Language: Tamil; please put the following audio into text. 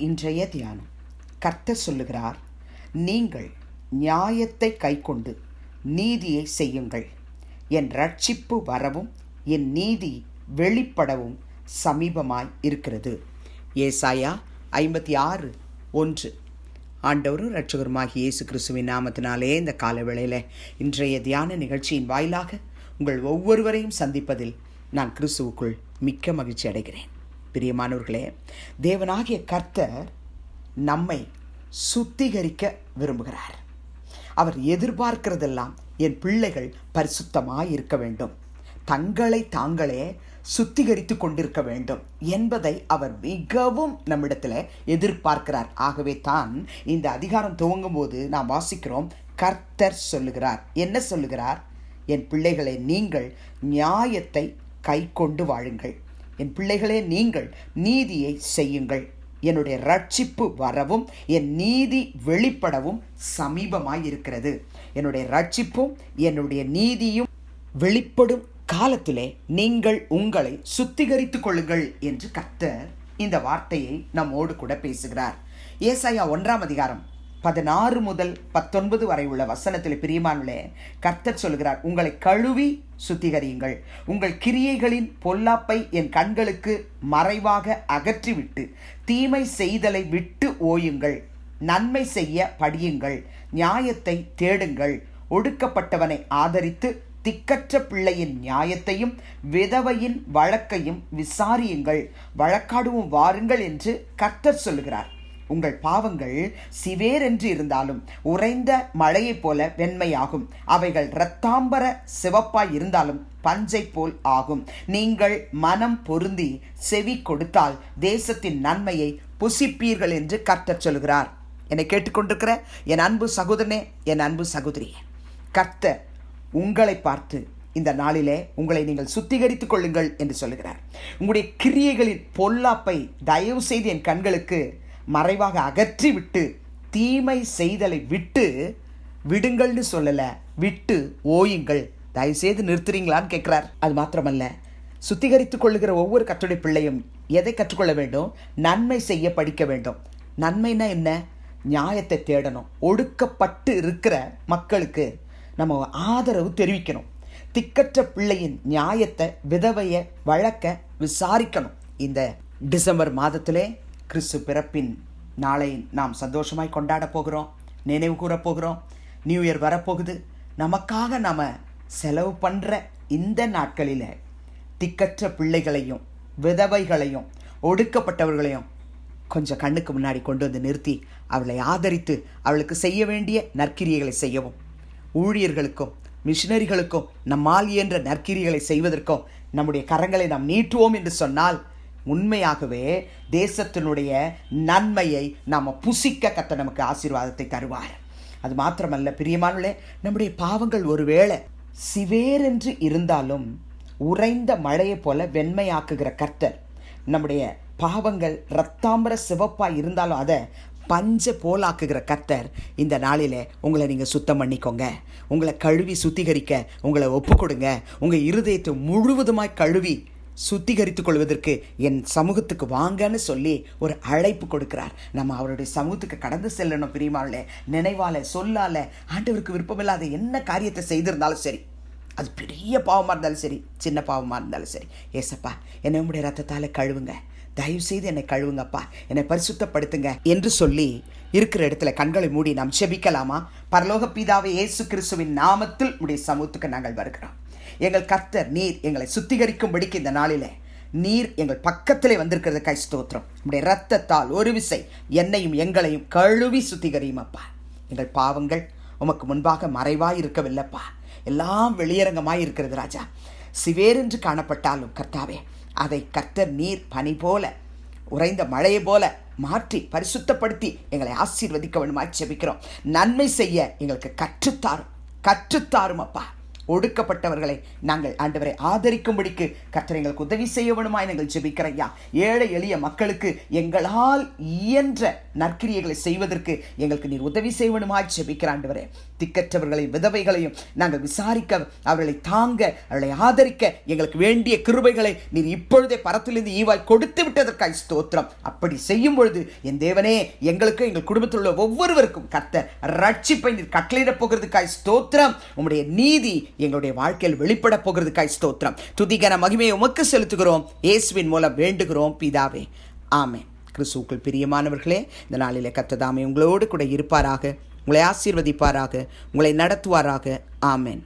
இன்றைய தியானம். கர்த்தர் சொல்லுகிறார், நீங்கள் நியாயத்தை கைக்கொண்டு நீதியை செய்யுங்கள். என் ரட்சிப்பு வரவும் என் நீதி வெளிப்படவும் சமீபமாய் இருக்கிறது. ஏசாயா 56:1. ஆண்டவரும் இரட்சகருமாகிய இயேசு கிறிஸ்துவின் நாமத்தினாலே இந்த காலவேளையில் இன்றைய தியான நிகழ்ச்சியின் வாயிலாக உங்கள் ஒவ்வொருவரையும் சந்திப்பதில் நான் கிறிஸ்துவுக்குள் மிக்க மகிழ்ச்சி அடைகிறேன். பிரியமானவர்களே, தேவனாகிய கர்த்தர் நம்மை சுத்திகரிக்க விரும்புகிறார். அவர் எதிர்பார்க்கிறதெல்லாம் என் பிள்ளைகள் பரிசுத்தமாய் இருக்க வேண்டும், தங்களை தாங்களே சுத்திகரித்து கொண்டிருக்க வேண்டும் என்பதை அவர் மிகவும் நம்மிடத்தில் எதிர்பார்க்கிறார். ஆகவே தான் இந்த அதிகாரம் துவங்கும் போது நாம் வாசிக்கிறோம், கர்த்தர் சொல்லுகிறார். என்ன சொல்லுகிறார்? என் பிள்ளைகளை, நீங்கள் நியாயத்தை கை கொண்டு வாழுங்கள். என் பிள்ளைகளே, நீங்கள் நீதியை செய்யுங்கள். என்னுடைய ரட்சிப்பு வரவும் என் நீதி வெளிப்படவும் சமீபமாய் இருக்கிறது. என்னுடைய ரட்சிப்பும் என்னுடைய நீதியும் வெளிப்படும் காலத்திலே நீங்கள் உங்களை சுத்திகரித்துக் கொள்ளுங்கள் என்று கர்த்தர் இந்த வார்த்தையை நம்மோடு கூட பேசுகிறார். ஏசாயா 1:16 முதல் 19 வரை உள்ள வசனத்தில் பிரியமானவர்களே, கர்த்தர் சொல்கிறார், உங்களை கழுவி சுத்திகரியுங்கள். உங்கள் கிரியைகளின் பொல்லாப்பை என் கண்களுக்கு மறைவாக அகற்றிவிட்டு தீமை செய்தலை விட்டு ஓயுங்கள். நன்மை செய்ய படியுங்கள். நியாயத்தை தேடுங்கள். ஒடுக்கப்பட்டவனை ஆதரித்து திக்கற்ற பிள்ளையின் நியாயத்தையும் விதவையின் வழக்கையும் விசாரியுங்கள். வழக்காடுவோம் வாருங்கள் என்று கர்த்தர் சொல்லுகிறார். உங்கள் பாவங்கள் சிவேரென்று இருந்தாலும் உறைந்த மழையைப் போல வெண்மையாகும். அவைகள் இரத்தாம்பர சிவப்பாய் இருந்தாலும் பஞ்சை போல் ஆகும். நீங்கள் மனம் பொருந்தி செவி கொடுத்தால் தேசத்தின் நன்மையை புசிப்பீர்கள் என்று கர்த்தர் சொல்கிறார். என்னை கேட்டுக்கொண்டிருக்கிற என் அன்பு சகோதரனே, என் அன்பு சகோதரியே, கர்த்தர் உங்களை பார்த்து இந்த நாளிலே உங்களை நீங்கள் சுத்திகரித்துக் கொள்ளுங்கள் என்று சொல்லுகிறார். உங்களுடைய கிரியைகளின் பொல்லாப்பை தயவு செய்து என் கண்களுக்கு மறைவாக அகற்றி விட்டு தீமை செய்தலை விட்டு விடுங்கள்னு சொல்லல, விட்டு ஓயுங்கள். தயவுசெய்து நிறுத்துறீங்களான்னு கேட்கிறார். அது மாத்திரமல்ல, சுத்திகரித்துக் கொள்ளுகிற ஒவ்வொரு கர்த்தருடைய பிள்ளையும் எதை கற்றுக்கொள்ள வேண்டும்? நன்மை செய்ய படிக்க வேண்டும். நன்மைனா என்ன? நியாயத்தை தேடணும். ஒடுக்கப்பட்டு இருக்கிற மக்களுக்கு நம்ம ஆதரவு தெரிவிக்கணும். திக்கற்ற பிள்ளையின் நியாயத்தை, விதவைய வழக்க விசாரிக்கணும். இந்த டிசம்பர் மாதத்திலே கிறிஸ்து பிறப்பின் நாளை நாம் சந்தோஷமாய் கொண்டாட போகிறோம், நினைவு கூற போகிறோம். நியூ இயர் வரப்போகுது. நமக்காக நாம் செலவு பண்ணுற இந்த நாட்களில் திக்கற்ற பிள்ளைகளையும் விதவைகளையும் ஒடுக்கப்பட்டவர்களையும் கொஞ்சம் கண்ணுக்கு முன்னாடி கொண்டு வந்து நிறுத்தி அவளை ஆதரித்து அவளுக்கு செய்ய வேண்டிய நற்கிரியைகளை செய்யவும், ஊழியர்களுக்கும் மிஷினரிகளுக்கும் நம்மால் இயன்ற நற்கிரியைகளை செய்வதற்கும் நம்முடைய கரங்களை நாம் நீட்டுவோம் என்று சொன்னால் உண்மையாகவே தேசத்தினுடைய நன்மையை நாம் புசிக்க கர்த்தர் நமக்கு ஆசீர்வாதத்தை தருவார். அது மாத்திரமல்ல பிரியமானவர்களே, நம்முடைய பாவங்கள் ஒருவேளை சிவேரென்று இருந்தாலும் உறைந்த மழையை போல வெண்மையாக்குகிற கர்த்தர், நம்முடைய பாவங்கள் இரத்தாம்பர சிவப்பாய் இருந்தாலும் அதை பஞ்ச போலாக்குகிற கர்த்தர் இந்த நாளில் உங்களை நீங்கள் சுத்தம் பண்ணிக்கோங்க. உங்களை கழுவி சுத்திகரிக்க உங்களை ஒப்பு கொடுங்க. உங்கள் இருதயத்தை முழுவதுமாய் கழுவி சுத்திகரித்துக் கொள்வதற்கு என் சமூகத்துக்கு வாங்கன்னு சொல்லி ஒரு அழைப்பு கொடுக்கிறார். நம்ம அவருடைய சமூகத்துக்கு கடந்து செல்லணும். பிரியமானவர்களே, நினைவால சொல்லால ஆண்டவருக்கு விருப்பமில்லாத என்ன காரியத்தை செய்திருந்தாலும் சரி, அது பெரிய பாவமாக இருந்தாலும் சரி, சின்ன பாவமாக இருந்தாலும் சரி, ஏசப்பா என்னை உம்முடைய ரத்தத்தால் கழுவுங்க, தயவு செய்து என்னை கழுவுங்கப்பா, என்னை பரிசுத்தப்படுத்துங்க என்று சொல்லி இருக்கிற இடத்துல கண்களை மூடி நாம் செபிக்கலாமா? பரலோக பிதாவே, இயேசு கிறிஸ்துவின் நாமத்தில் உடைய சமூகத்துக்கு நாங்கள் வருகிறோம். எங்கள் கர்த்தர், நீர் எங்களை சுத்திகரிக்கும்படிக்கு இந்த நாளிலே நீர் எங்கள் பக்கத்திலே வந்திருக்கிறதுக்காய் ஸ்தோத்திரம். உடைய இரத்தத்தால் ஒரு விசை என்னையும் எங்களையும் கழுவி சுத்திகரியும் அப்பா. எங்கள் பாவங்கள் உமக்கு முன்பாக மறைவாய் இருக்கவில்லைப்பா, எல்லாம் வெளியரங்கமாய் இருக்கிறது ராஜா. சிவேரென்று காணப்பட்டாலும் கர்த்தாவே, அதை கர்த்தர் நீர் பனி போல உறைந்த மழையை போல மாற்றி பரிசுத்தப்படுத்தி எங்களை ஆசீர்வதிக்க வேண்டுமாய் ஜெபிக்கிறோம். நன்மை செய்ய எங்களுக்கு கற்றுத்தாரும் அப்பா. ஒடுக்கப்பட்டவர்களை நாங்கள் ஆண்டவரை ஆதரிக்கும்படிக்கு கர்த்தர் எங்களுக்கு உதவி செய்ய வேணுமாய் நாங்கள் ஜெபிக்கிறையா. ஏழை எளிய மக்களுக்கு எங்களால் இயன்ற நற்கிரியைகளை செய்வதற்கு எங்களுக்கு நீர் உதவி செய்ய வேணுமாய் ஜெபிக்கிற ஆண்டவரே. திக்கற்றவர்களையும் விதவைகளையும் நாங்கள் விசாரிக்க, அவர்களை தாங்க, அவர்களை ஆதரிக்க எங்களுக்கு வேண்டிய கிருபைகளை நீர் இப்பொழுதே பரத்திலிருந்து ஈவாய் கொடுத்து விட்டதற்காய் ஸ்தோத்திரம். அப்படி செய்யும் பொழுது என் தேவனே, எங்களுக்கு எங்கள் குடும்பத்தில் உள்ள ஒவ்வொருவருக்கும் கர்த்தர் ரட்சிப்பை நீர் கட்டளையிடப் போகிறதுக்காய் ஸ்தோத்திரம். உம்முடைய நீதி எங்களுடைய வாழ்க்கையில் வெளிப்பட போகிறதுக்காய் ஸ்தோத்திரம். துதிகன மகிமையை உமக்கு செலுத்துகிறோம், இயேசுவின் மூலம் வேண்டுகிறோம் பிதாவே, ஆமென். கிறிஸ்துவுக்குள் பிரியமானவர்களே, இந்த நாளிலே கர்த்தர் தாமே உங்களோடு கூட இருப்பாராக, உங்களை ஆசீர்வதிப்பாராக, உங்களை நடத்துவாராக. ஆமென்.